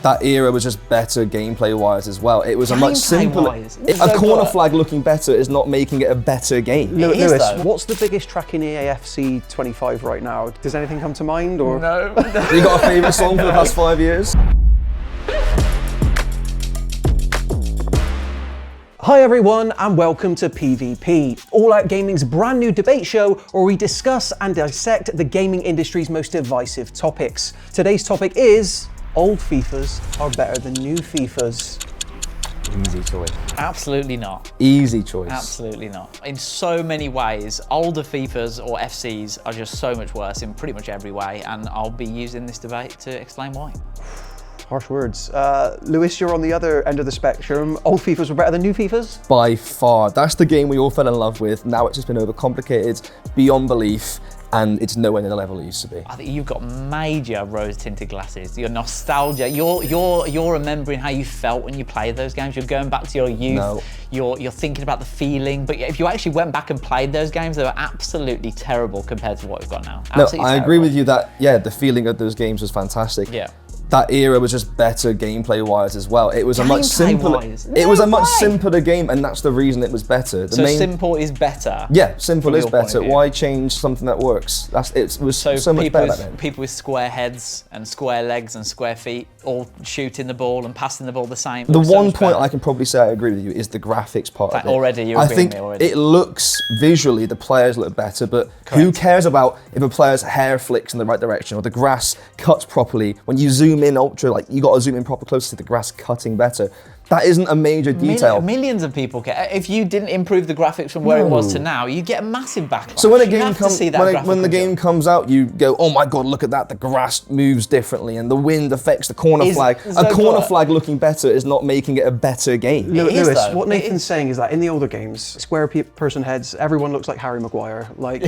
that era was just better gameplay-wise as well. It was a much simpler. A corner flag looking better is not making it a better game. Lewis, what's the biggest track in EAFC 25 right now? Does anything come to mind? Or No. You got a favourite song for the past 5 years? Hi everyone, and welcome to PvP, All Out Gaming's brand new debate show where we discuss and dissect the gaming industry's most divisive topics. Today's topic is old FIFAs are better than new FIFAs. Easy choice. Absolutely not. Easy choice. Absolutely not. In so many ways, older FIFAs or FCs are just so much worse in pretty much every way, and I'll be using this debate to explain why. Harsh words. Lewis, you're on the other end of the spectrum. Old FIFAs were better than new FIFAs? By far. That's the game we all fell in love with. Now it's just been overcomplicated beyond belief, and it's nowhere near the level it used to be. I think you've got major rose-tinted glasses. Your nostalgia, you're remembering how you felt when you played those games. You're going back to your youth. No. You're thinking about the feeling. But if you actually went back and played those games, they were absolutely terrible compared to what we've got now. No, I agree with you that, yeah, the feeling of those games was fantastic. Yeah. That era was just better gameplay-wise as well. It was a much simpler. Gameplay-wise? It was a much No way. simpler game, and that's the reason it was better. So simple is better. Yeah, simple from is your point better. of view. Why change something that works? It was so much better back then. People with square heads and square legs and square feet, all shooting the ball and passing the ball the same. The one point I can probably say I agree with you is the graphics part of it. Already, you're I agreeing think with me already. it looks visually, the players look better, but who cares about if a player's hair flicks in the right direction or the grass cuts properly? When you zoom in ultra, like you got to zoom in proper close to the grass cutting better. That isn't a major detail. Millions of people care. If you didn't improve the graphics from where it was to now, you get a massive backlash. So when a You game have to comes, see that when the game comes out, you go, oh my god, look at that! The grass moves differently, and the wind affects the corner flag. A corner flag looking better is not making it a better game. Lewis, what Nathan's saying is that in the older games, square person heads, everyone looks like Harry Maguire. Like,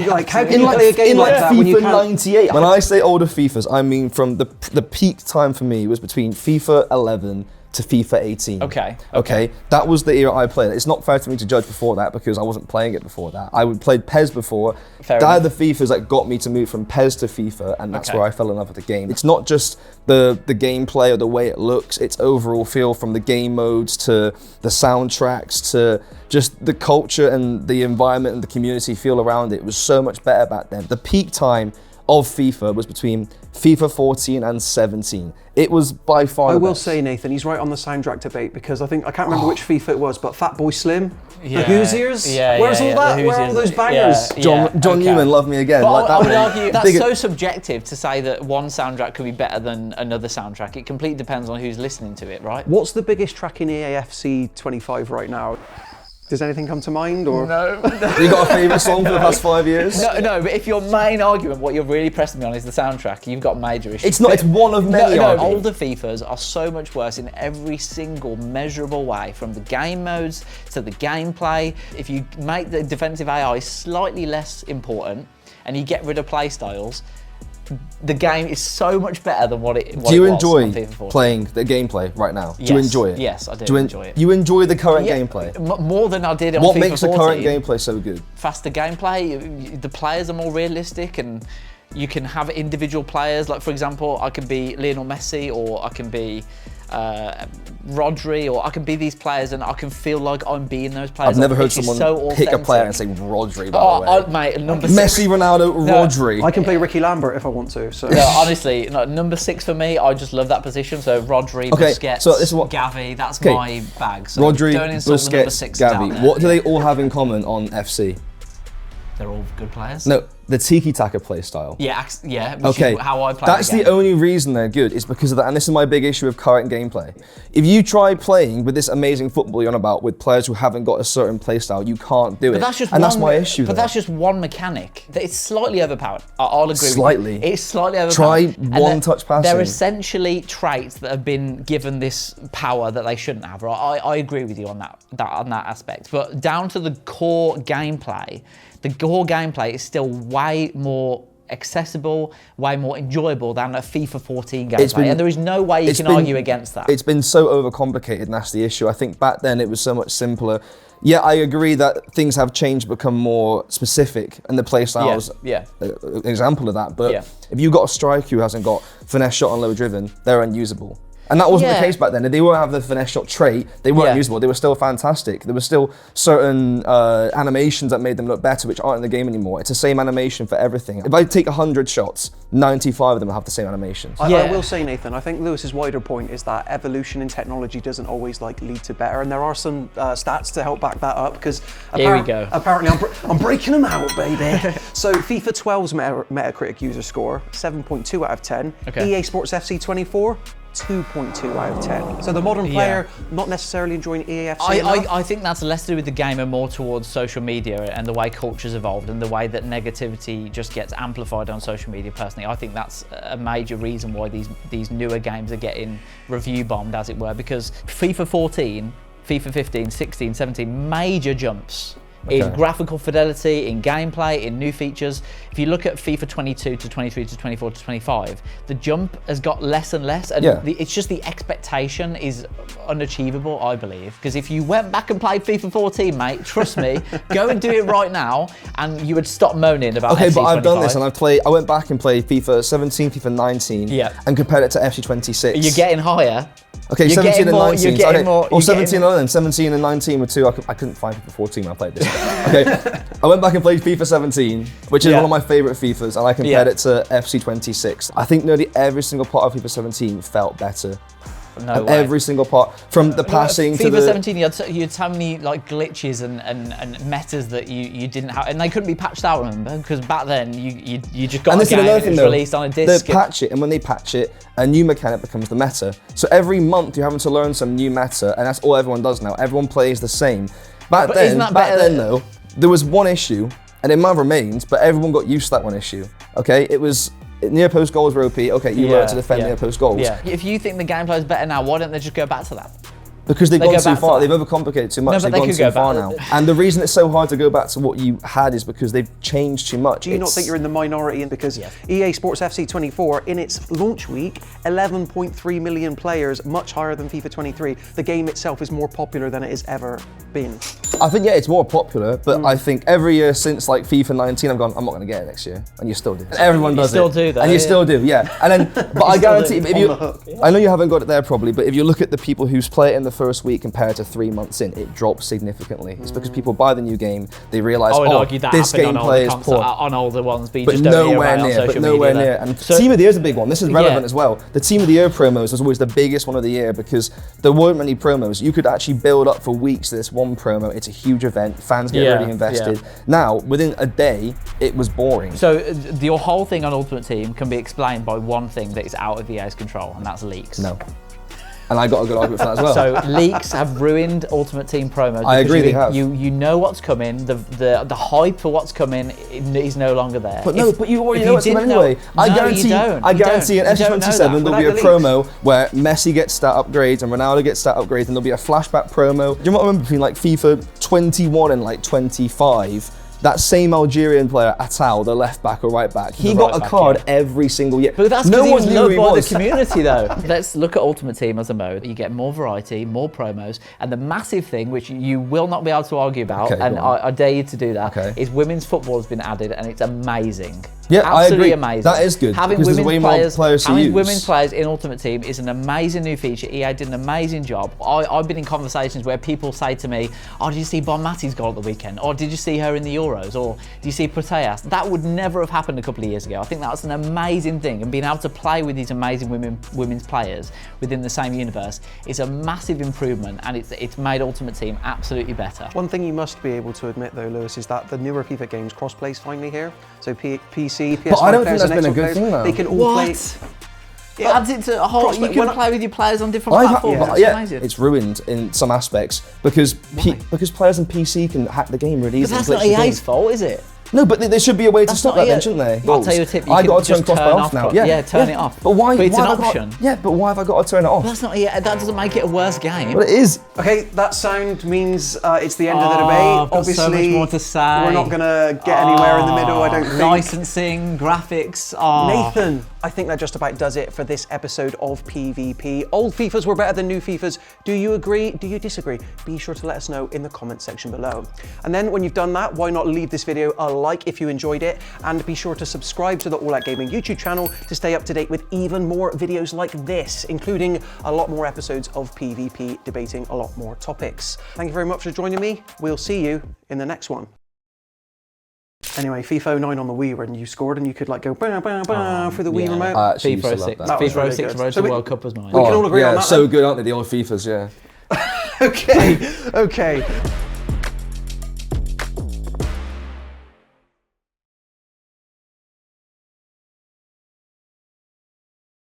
like how can you play a game like that when you FIFA can't? 98. When I say older FIFAs, I mean from the peak time for me was between FIFA 11 to FIFA 18. Okay. That was the era I played. It's not fair to me to judge before that because I wasn't playing it before that. I played PES before. That are the FIFAs that got me to move from PES to FIFA, and that's where I fell in love with the game. It's not just the gameplay or the way it looks, it's overall feel from the game modes to the soundtracks to just the culture and the environment and the community feel around it. It was so much better back then. The peak time of FIFA was between FIFA 14 and 17. It was by far the will best. say, Nathan, he's right on the soundtrack debate because I can't remember which FIFA it was, but Fatboy Slim, the Hoosiers, where's all that? Where are all those bangers? John Newman, Love Me Again. But like I would that argue that's so subjective to say that one soundtrack could be better than another soundtrack. It completely depends on who's listening to it, right? What's the biggest track in EAFC 25 right now? Does anything come to mind? Or No. You got a favourite song for the past 5 years? No, but if your main argument, what you're really pressing me on is the soundtrack, you've got major issues. It's not, it's one of many arguments. Older FIFAs are so much worse in every single measurable way, from the game modes to the gameplay. If you make the defensive AI slightly less important and you get rid of play styles, the game is so much better than what it was. Do you enjoy on FIFA 14. playing the gameplay right now? Yes, Do you enjoy it? Yes, I do enjoy it. You enjoy the current gameplay? More than I did on FIFA 14. What makes the current gameplay so good? Faster gameplay, the players are more realistic, and you can have individual players. Like, for example, I can be Lionel Messi, or I can be Rodri, or I can be these players and I can feel like I'm being those players. I've never heard someone pick a player and say Rodri, by the way. Mate, number 6. Messi, Ronaldo, Rodri. I can play Ricky Lambert if I want to. So. No, honestly, number 6 for me, I just love that position. So Rodri, Busquets, so this is what, Gavi, that's my bag. So Rodri, don't insult the number Busquets, 6 down Gavi. there. What do they all have in common on FC? They're all good players. No, the tiki-taka play style. Yeah, which Okay, is how I play that's the game. the only reason they're good, is because of that, and this is my big issue with current gameplay. If you try playing with this amazing football you're on about with players who haven't got a certain play style, you can't do it. That's my issue. But that's just one mechanic. It's slightly overpowered. I'll agree Slightly. with you. It's slightly overpowered. Try one-touch passing. They're essentially traits that have been given this power that they shouldn't have. Right? I agree with you on that aspect. But down to the core gameplay, the core gameplay is still way more accessible, way more enjoyable than a FIFA 14 gameplay, and there is no way you can argue against that. It's been so overcomplicated, and that's the issue. I think back then it was so much simpler. Yeah, I agree that things have changed, become more specific, and the play styles an example of that. But if you've got a striker who hasn't got finesse shot on low driven, they're unusable. And that wasn't the case back then. They won't have the finesse shot trait. They weren't usable. They were still fantastic. There were still certain animations that made them look better, which aren't in the game anymore. It's the same animation for everything. If I take 100 shots, 95 of them have the same animations. I will say, Nathan, I think Lewis's wider point is that evolution in technology doesn't always like lead to better, and there are some stats to help back that up, because here we go. Apparently I'm breaking them out, baby. So FIFA 12's Metacritic user score, 7.2 out of 10. EA Sports FC 24, 2.2 out of 10. So the modern player not necessarily enjoying EAFC I think that's less to do with the game and more towards social media and the way culture's evolved and the way that negativity just gets amplified on social media. Personally, I think that's a major reason why these newer games are getting review bombed, as it were, because FIFA 14, FIFA 15, 16, 17, major jumps in graphical fidelity, in gameplay, in new features. If you look at FIFA 22 to 23 to 24 to 25, the jump has got less and less, and it's just the expectation is unachievable, I believe. Because if you went back and played FIFA 14, mate, trust me, go and do it right now, and you would stop moaning about FC 25. But I've done this, and I went back and played FIFA 17, FIFA 19, and compared it to FC 26. You're getting higher. Okay, you're 17 and 19. You're getting more, or 17 and then 17 and 19 were two. I couldn't find FIFA 14 when I played this. Okay, I went back and played FIFA 17, which is one of my favourite FIFAs, and I compared it to FC 26. I think nearly every single part of FIFA 17 felt better. No way. Every single part, from the passing to the... FIFA 17, you had so many like glitches and metas that you didn't have, and they couldn't be patched out, remember? Because back then you just got a game and it was released on a disc. They patch it, and when they patch it, a new mechanic becomes the meta. So every month you're having to learn some new meta, and that's all everyone does now. Everyone plays the same. Back then though, there was one issue, and it might have remained, but everyone got used to that one issue. Okay, it was... Near post goals were OP. Okay, you learn to defend near post goals. Yeah. If you think the gameplay is better now, why don't they just go back to that? Because they've gone too far. They've overcomplicated too much. They've gone too far now. And the reason it's so hard to go back to what you had is because they've changed too much. Do you not think you're in the minority? Because EA Sports FC 24, in its launch week, 11.3 million players, much higher than FIFA 23. The game itself is more popular than it has ever been. I think, it's more popular, but I think every year since like FIFA 19, I've gone, I'm not going to get it next year. And you still do. And everyone does it. You still do, though. And you still do, And then, but I guarantee, if you, I know you haven't got it there probably, but if you look at the people who play it in the first week compared to 3 months in, it drops significantly. It's because people buy the new game, they realise, this gameplay is poor. On older ones, but you just don't hear about it on social media. Nowhere near. And Team of the Year is a big one. This is relevant as well. The Team of the Year promos was always the biggest one of the year because there weren't many promos. You could actually build up for weeks to this one promo. It's a huge event. Fans get really invested. Now, within a day, it was boring. So your whole thing on Ultimate Team can be explained by one thing that is out of EA's control, and that's leaks. No. And I got a good argument for that as well. So leaks have ruined Ultimate Team promos. I agree, they have. You know what's coming. The hype for what's coming is no longer there. But you already know what's coming anyway. I guarantee in FC 27 there'll be a promo where Messi gets stat upgrades and Ronaldo gets stat upgrades, and there'll be a flashback promo. Do you know what I remember between like FIFA 21 and like 25? That same Algerian player, Atal, the left back or right back, he got a card every single year. But that's because he was loved by the community though. Let's look at Ultimate Team as a mode. You get more variety, more promos, and the massive thing, which you will not be able to argue about, and I dare you to do that, is women's football has been added, and it's amazing. Yeah, absolutely I agree. amazing. That is good. Having women's players in Ultimate Team is an amazing new feature. EA did an amazing job. I've been in conversations where people say to me, "Oh, did you see Bon Matty's goal at the weekend? Or did you see her in the Euros? Or do you see Proteas?" That would never have happened a couple of years ago. I think that's an amazing thing, and being able to play with these amazing women's players within the same universe is a massive improvement, and it's made Ultimate Team absolutely better. One thing you must be able to admit though, Lewis, is that the newer FIFA games cross-play's finally here. So PC, PS5 but I don't think players that's and been a Xbox good players, thing though. they can all play. It adds it to a whole. You can play with your players on different platforms. Amazing. It's ruined in some aspects because players on PC can hack the game really easily. But that's not EA's fault, is it? No, but there should be a way to stop that then, shouldn't there? I'll tell you a tip. I got to turn crossbar off now. Yeah, turn it off. But why? But it's an option. But why have I got to turn it off? But that's not. That doesn't make it a worse game. But it is. Okay, that sound means it's the end of the debate. Obviously, so much more to say. We're not going to get anywhere in the middle. I don't think. Licensing, graphics. Nathan, I think that just about does it for this episode of PvP. Old FIFAs were better than new FIFAs. Do you agree? Do you disagree? Be sure to let us know in the comment section below. And then when you've done that, why not leave this video a like if you enjoyed it, and be sure to subscribe to the All Out Gaming YouTube channel to stay up to date with even more videos like this, including a lot more episodes of PvP debating a lot more topics. Thank you very much for joining me. We'll see you in the next one. Anyway, FIFA 09 on the Wii when you scored and you could like go bah, bah, bah, through the Wii remote. FIFA 06. FIFA 06 Road to World Cup was mine. We can all agree on that. So good, aren't they, the old FIFAs, yeah. Okay.